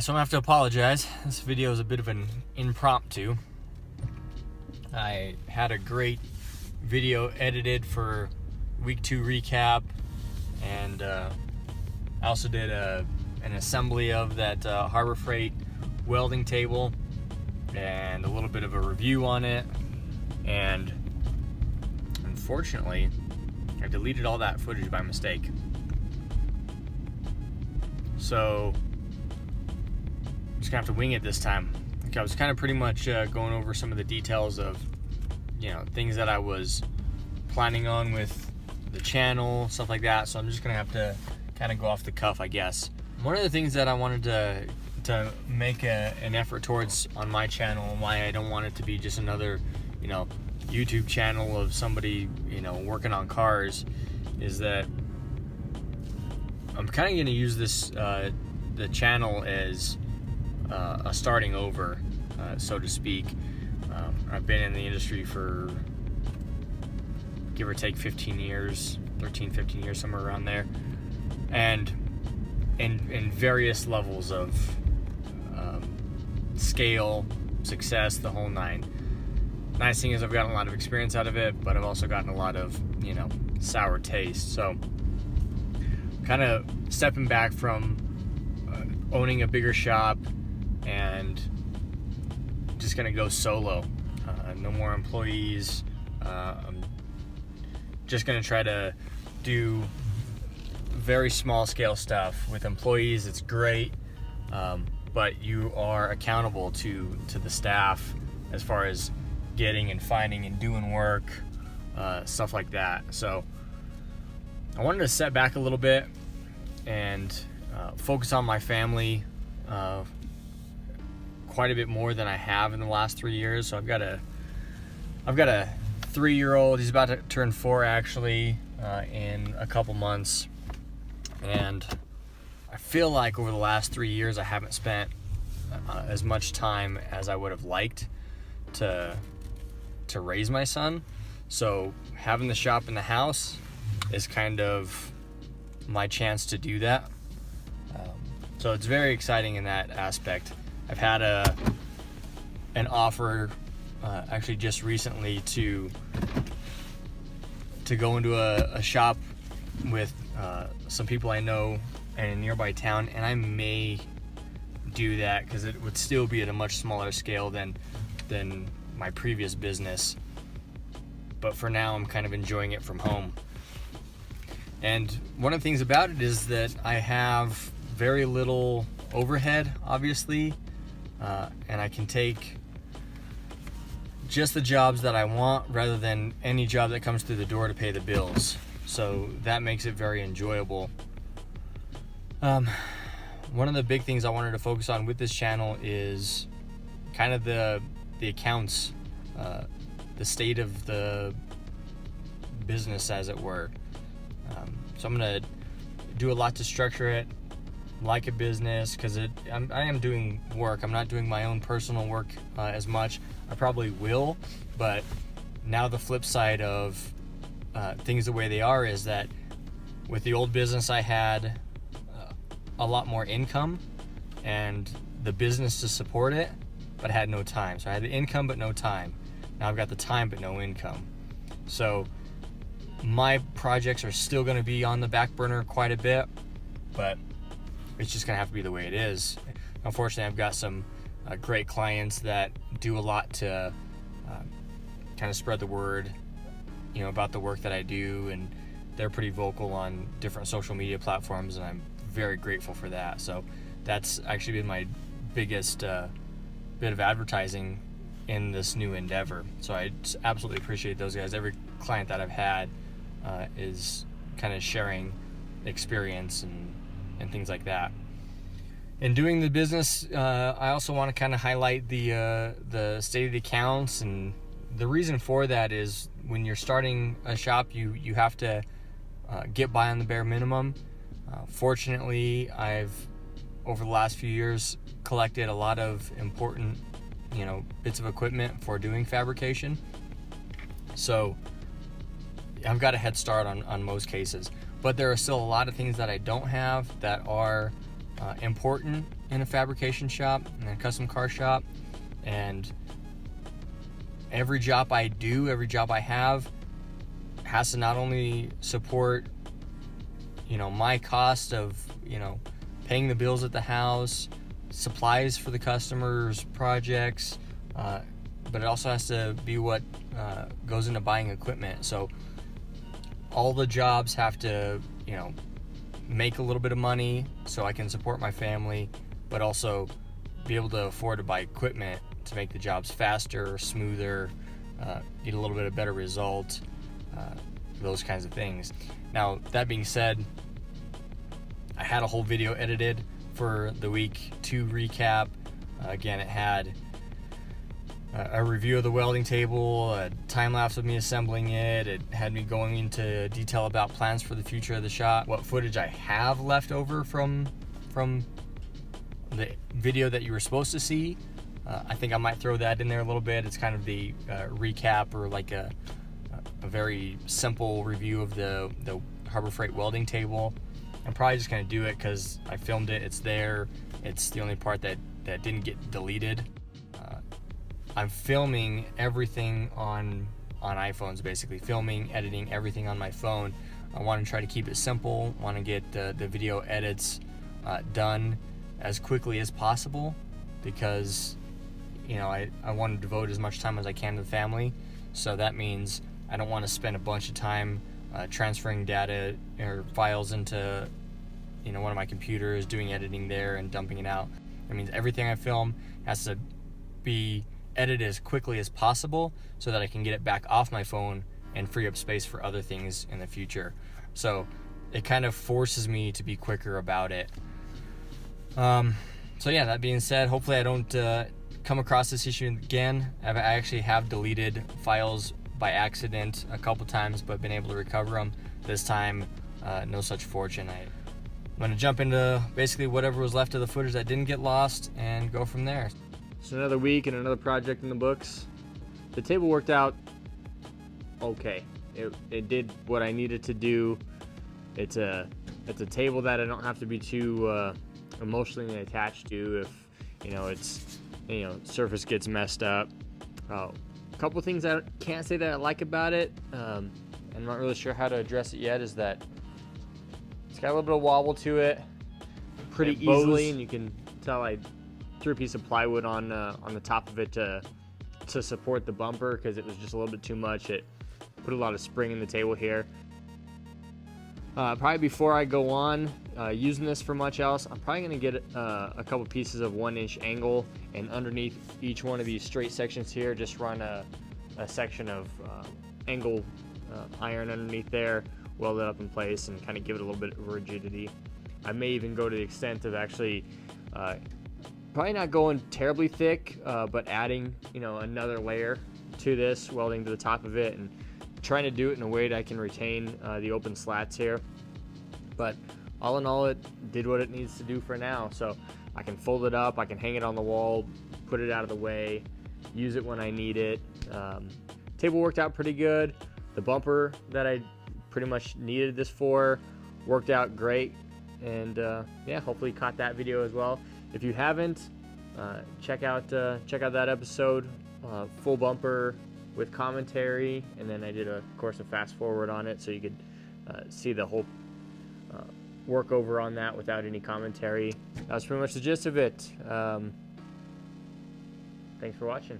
So I'm gonna have to apologize. This video is a bit of an impromptu. I had a great video edited for week 2 recap, and I also did an assembly of that Harbor Freight welding table and a little bit of a review on it. And unfortunately, I deleted all that footage by mistake. So I'm just gonna have to wing it this time. I was kind of pretty much going over some of the details of, things that I was planning on with the channel, stuff like that. So I'm just gonna have to kind of go off the cuff, I guess. One of the things that I wanted to make an effort towards on my channel, and why I don't want it to be just another, YouTube channel of somebody, working on cars, is that I'm kind of going to use this the channel as a starting over, so to speak. I've been in the industry for give or take 15 years, 13, 15 years, somewhere around there, and in various levels of scale, success, the whole nine. Nice thing is I've gotten a lot of experience out of it, but I've also gotten a lot of, sour taste. So kind of stepping back from owning a bigger shop and just gonna go solo. No more employees. I'm just gonna try to do very small scale stuff. With employees, it's great, but you are accountable to the staff as far as getting and finding and doing work, stuff like that. So I wanted to step back a little bit and focus on my family quite a bit more than I have in the last 3 years. So I've got a 3-year-old. He's about to turn 4 actually in a couple months, and I feel like over the last 3 years I haven't spent as much time as I would have liked to raise my son. So having the shop in the house is kind of my chance to do that. So it's very exciting in that aspect. I've had an offer actually just recently to go into a shop with some people I know in a nearby town, and I may do that because it would still be at a much smaller scale than my previous business. But for now, I'm kind of enjoying it from home. And one of the things about it is that I have very little overhead, obviously, and I can take just the jobs that I want rather than any job that comes through the door to pay the bills. So that makes it very enjoyable. One of the big things I wanted to focus on with this channel is kind of the accounts, the state of the business, as it were. So I'm gonna do a lot to structure it like a business, because I am doing work. I'm not doing my own personal work as much. I probably will, but now the flip side of things the way they are is that with the old business I had a lot more income and the business to support it, but I had no time. So I had the income but no time. Now I've got the time but no income. So my projects are still going to be on the back burner quite a bit, but it's just going to have to be the way it is. Unfortunately, I've got some great clients that do a lot to kind of spread the word, about the work that I do, and they're pretty vocal on different social media platforms, and I'm very grateful for that. So that's actually been my biggest bit of advertising in this new endeavor. So I absolutely appreciate those guys. Every client that I've had is kind of sharing experience and things like that. In doing the business, I also want to kind of highlight the state of the accounts, and the reason for that is when you're starting a shop, you have to get by on the bare minimum. Fortunately, I've over the last few years collected a lot of important bits of equipment for doing fabrication, so I've got a head start on most cases. But there are still a lot of things that I don't have that are important in a fabrication shop and a custom car shop, and every job I do, every job I have, has to not only support, my cost of, paying the bills at the house, supplies for the customers' projects, but it also has to be what goes into buying equipment. So all the jobs have to, make a little bit of money so I can support my family, but also be able to afford to buy equipment to make the jobs faster, smoother, get a little bit of better result, those kinds of things. Now, that being said, I had a whole video edited for the week 2 recap. Again, it had a review of the welding table, a time lapse of me assembling it. It had me going into detail about plans for the future of the shop, what footage I have left over from the video that you were supposed to see. I think I might throw that in there a little bit. It's kind of the recap, or like a very simple review of the Harbor Freight welding table. I'm probably just gonna do it because I filmed it. It's there. It's the only part that didn't get deleted. I'm filming everything on iPhones, basically filming, editing everything on my phone. I want to try to keep it simple. Want to get the video edits done as quickly as possible, because I want to devote as much time as I can to the family. So that means I don't want to spend a bunch of time transferring data or files into one of my computers, doing editing there and dumping it out. That means everything I film has to be edited as quickly as possible so that I can get it back off my phone and free up space for other things in the future. So it kind of forces me to be quicker about it. So yeah, that being said, hopefully I don't come across this issue again. I actually have deleted files by accident a couple times, but been able to recover them. This time, no such fortune. I'm going to jump into basically whatever was left of the footage that didn't get lost and go from there. So another week and another project in the books. The table worked out okay. It did what I needed to do. It's a table that I don't have to be too emotionally attached to if it's surface gets messed up. A couple things I can't say that I like about it. I'm not really sure how to address it yet. Is that it's got a little bit of wobble to it pretty easily, and you can tell I threw a piece of plywood on the top of it to support the bumper, because it was just a little bit too much. It put a lot of spring in the table here. Probably before I go on using this for much else, I'm probably going to get a couple pieces of 1-inch angle, and underneath each one of these straight sections here, just run a section of angle iron underneath there, weld it up in place, and kind of give it a little bit of rigidity. I may even go to the extent of actually probably not going terribly thick, but adding another layer to this, welding to the top of it, and trying to do it in a way that I can retain the open slats here. But all in all, it did what it needs to do for now. So I can fold it up, I can hang it on the wall, put it out of the way, use it when I need it. Table worked out pretty good. The bumper that I pretty much needed this for worked out great. And yeah, hopefully you caught that video as well. If you haven't, check out that episode, full bumper with commentary, and then I did of course a fast forward on it so you could see the whole work over on that without any commentary. That was pretty much the gist of it. Thanks for watching.